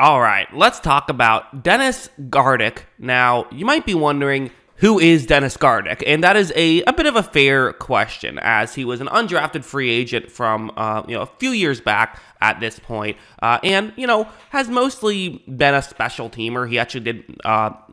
All right, let's talk about Dennis Gardeck. Now, you might be wondering, who is Dennis Gardeck? And that is a bit of a fair question, as he was an undrafted free agent from a few years back at this point, and has mostly been a special teamer. He actually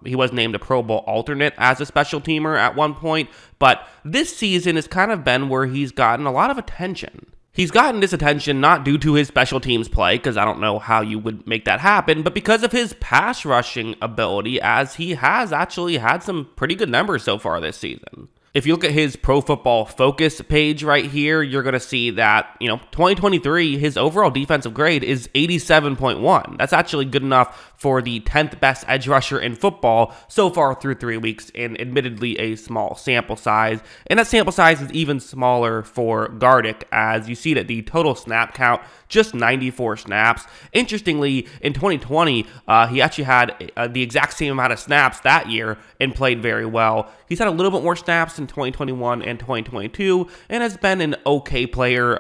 he was named a Pro Bowl alternate as a special teamer at one point, but this season has kind of been where he's gotten a lot of attention. He's gotten this attention not due to his special teams play, because I don't know how you would make that happen, but because of his pass rushing ability, as he has actually had some pretty good numbers so far this season. If you look at his Pro Football Focus page right here, you're going to see that, 2023, his overall defensive grade is 87.1. That's actually good enough for the 10th best edge rusher in football so far through 3 weeks, in admittedly a small sample size. And that sample size is even smaller for Gardeck, as you see that the total snap count, just 94 snaps. Interestingly, in 2020, he actually had the exact same amount of snaps that year and played very well. He's had a little bit more snaps in 2021 and 2022, and has been an okay player,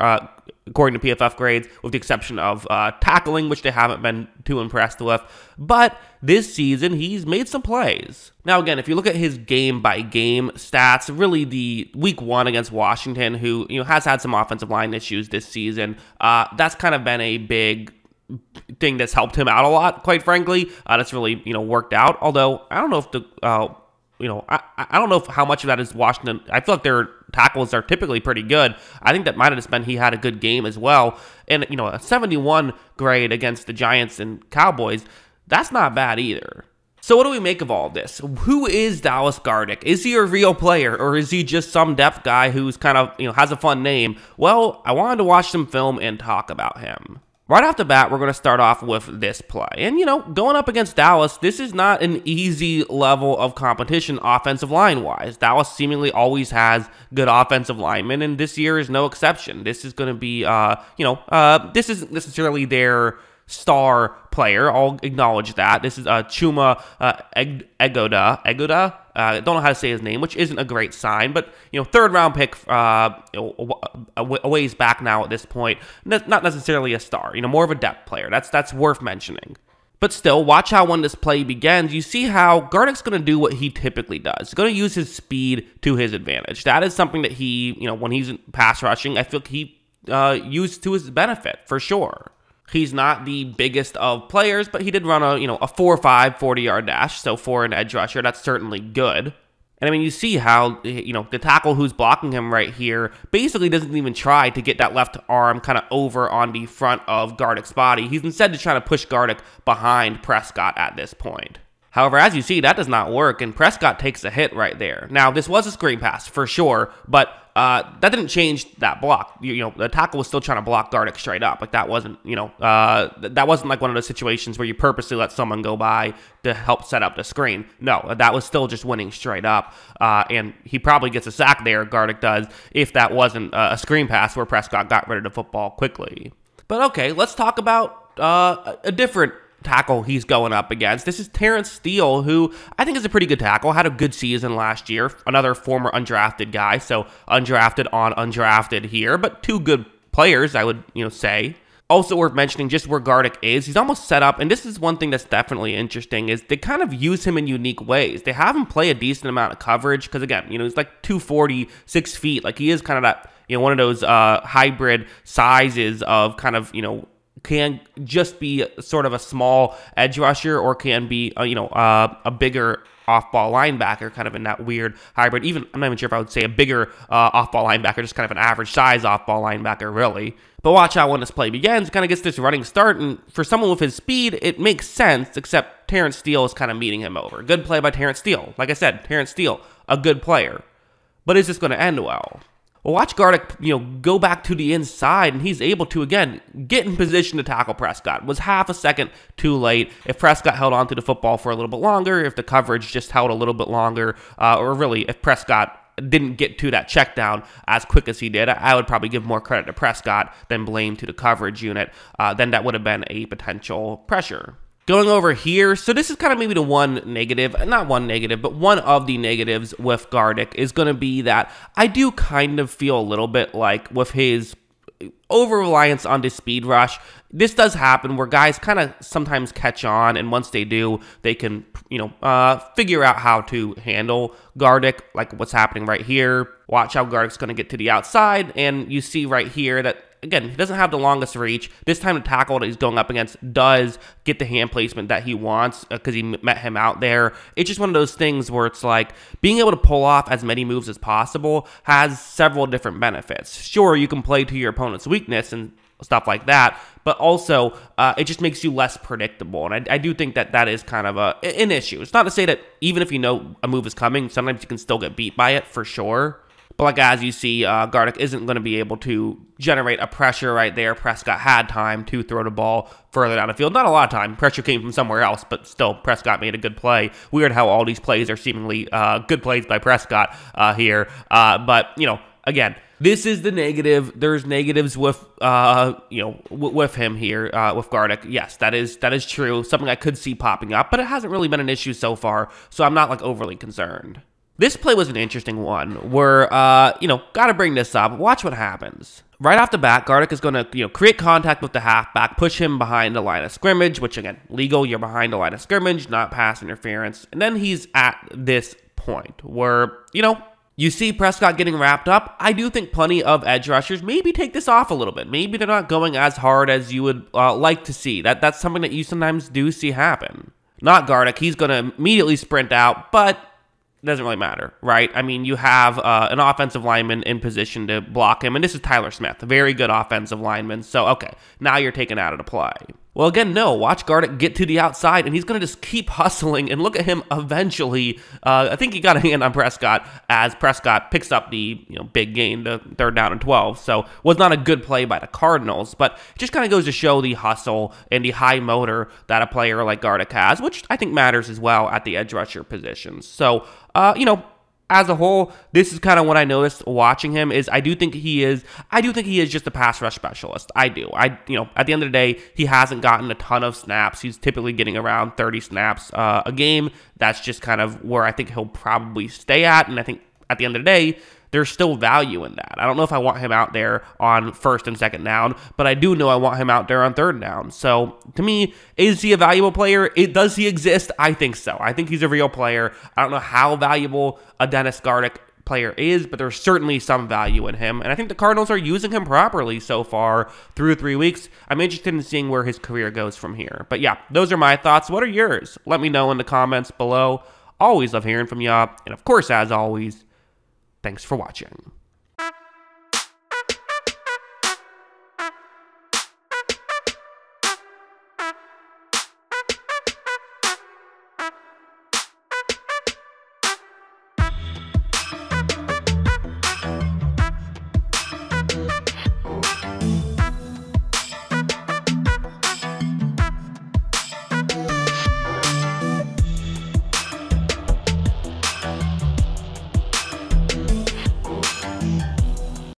according to PFF grades, with the exception of tackling, which they haven't been too impressed with. But this season, he's made some plays. Now, again, if you look at his game-by-game stats, really the Week 1 against Washington, who has had some offensive line issues this season, that's kind of been a big thing that's helped him out a lot, quite frankly. That's really worked out. Although I don't know if I don't know how much of that is Washington. I feel like their tackles are typically pretty good. I think that might have just been he had a good game as well. And, a 71 grade against the Giants and Cowboys, that's not bad either. So what do we make of all this? Who is Dallas Gardeck? Is he a real player, or is he just some depth guy who's kind of, has a fun name? Well, I wanted to watch some film and talk about him. Right off the bat, we're going to start off with this play. And, going up against Dallas, this is not an easy level of competition offensive line-wise. Dallas seemingly always has good offensive linemen, and this year is no exception. This is going to be, this isn't necessarily their star player. I'll acknowledge that. This is Chuma Egoda. I don't know how to say his name, which isn't a great sign, but, third round pick a ways back now at this point. Not necessarily a star, more of a depth player. That's worth mentioning. But still, watch how when this play begins, you see how Gardeck's going to do what he typically does. He's going to use his speed to his advantage. That is something that he, when he's pass rushing, I feel he used to his benefit, for sure. He's not the biggest of players, but he did run a 4.5 40-yard dash, so for an edge rusher, that's certainly good. And I mean, you see how, the tackle who's blocking him right here basically doesn't even try to get that left arm kind of over on the front of Gardeck's body. He's instead just trying to push Gardeck behind Prescott at this point. However, as you see, that does not work, and Prescott takes a hit right there. Now, this was a screen pass, for sure, but that didn't change that block. The tackle was still trying to block Gardeck straight up. Like, that wasn't, that wasn't like one of those situations where you purposely let someone go by to help set up the screen. No, that was still just winning straight up, and he probably gets a sack there, Gardeck does, if that wasn't a screen pass where Prescott got rid of the football quickly. But okay, let's talk about a different tackle he's going up against. This is Terrence Steele, who I think is a pretty good tackle, had a good season last year, another former undrafted guy, so undrafted on undrafted here, but two good players, I would say. Also worth mentioning just where Gardeck is, he's almost set up, and this is one thing that's definitely interesting, is they kind of use him in unique ways. They have him play a decent amount of coverage, because again, he's like 240, 6 feet, like he is kind of that, one of those hybrid sizes of kind of, can just be sort of a small edge rusher, or can be, a bigger off-ball linebacker, kind of in that weird hybrid. Even, I'm not even sure if I would say a bigger off-ball linebacker, just kind of an average size off-ball linebacker, really. But watch out when this play begins, kind of gets this running start, and for someone with his speed, it makes sense, except Terrence Steele is kind of meeting him over. Good play by Terrence Steele. Like I said, Terrence Steele, a good player. But is this going to end well? Well, watch Gardeck, go back to the inside, and he's able to, again, get in position to tackle Prescott. Was half a second too late. If Prescott held on to the football for a little bit longer, if the coverage just held a little bit longer, or really, if Prescott didn't get to that check down as quick as he did, I would probably give more credit to Prescott than blame to the coverage unit. Then that would have been a potential pressure. Going over here, so this is kind of maybe the one negative, not one negative, but one of the negatives with Gardeck is going to be that I do kind of feel a little bit like with his over-reliance on the speed rush. This does happen where guys kind of sometimes catch on, and once they do, they can, figure out how to handle Gardeck, like what's happening right here. Watch how Gardeck's going to get to the outside, and you see right here that, again, he doesn't have the longest reach. This time the tackle that he's going up against does get the hand placement that he wants because he met him out there. It's just one of those things where it's like being able to pull off as many moves as possible has several different benefits. Sure, you can play to your opponent's weakness and stuff like that, but also it just makes you less predictable. And I do think that that is kind of an issue. It's not to say that even if you know a move is coming, sometimes you can still get beat by it for sure. But like as you see, Gardeck isn't going to be able to generate a pressure right there. Prescott had time to throw the ball further down the field. Not a lot of time. Pressure came from somewhere else, but still Prescott made a good play. Weird how all these plays are seemingly good plays by Prescott here. But, again, this is the negative. There's negatives with, with him here, with Gardeck. Yes, that is true. Something I could see popping up, but it hasn't really been an issue so far, so I'm not overly concerned. This play was an interesting one where, got to bring this up. Watch what happens. Right off the bat, Gardeck is going to, create contact with the halfback, push him behind the line of scrimmage, which, again, legal. You're behind the line of scrimmage, not pass interference. And then he's at this point where, you see Prescott getting wrapped up. I do think plenty of edge rushers maybe take this off a little bit. Maybe they're not going as hard as you would like to see. That's something that you sometimes do see happen. Not Gardeck. He's going to immediately sprint out, but it doesn't really matter, right? I mean, you have an offensive lineman in position to block him, and this is Tyler Smith, a very good offensive lineman. So, okay, now you're taken out of the play. Well, again, no. Watch Gardeck get to the outside, and he's going to just keep hustling, and look at him eventually. I think he got a hand on Prescott as Prescott picks up the big gain, the 3rd down and 12. So, was not a good play by the Cardinals, but it just kind of goes to show the hustle and the high motor that a player like Gardeck has, which I think matters as well at the edge rusher positions. So, as a whole, this is kind of what I noticed watching him is I do think he is just a pass rush specialist. I do. At the end of the day, he hasn't gotten a ton of snaps. He's typically getting around 30 snaps a game. That's just kind of where I think he'll probably stay at. And I think at the end of the day, there's still value in that. I don't know if I want him out there on 1st and 2nd down, but I do know I want him out there on 3rd down. So, to me, is he a valuable player? Does he exist? I think so. I think he's a real player. I don't know how valuable a Dennis Gardeck player is, but there's certainly some value in him, and I think the Cardinals are using him properly so far through 3 weeks. I'm interested in seeing where his career goes from here. But yeah, those are my thoughts. What are yours? Let me know in the comments below. Always love hearing from y'all, and of course, as always, thanks for watching.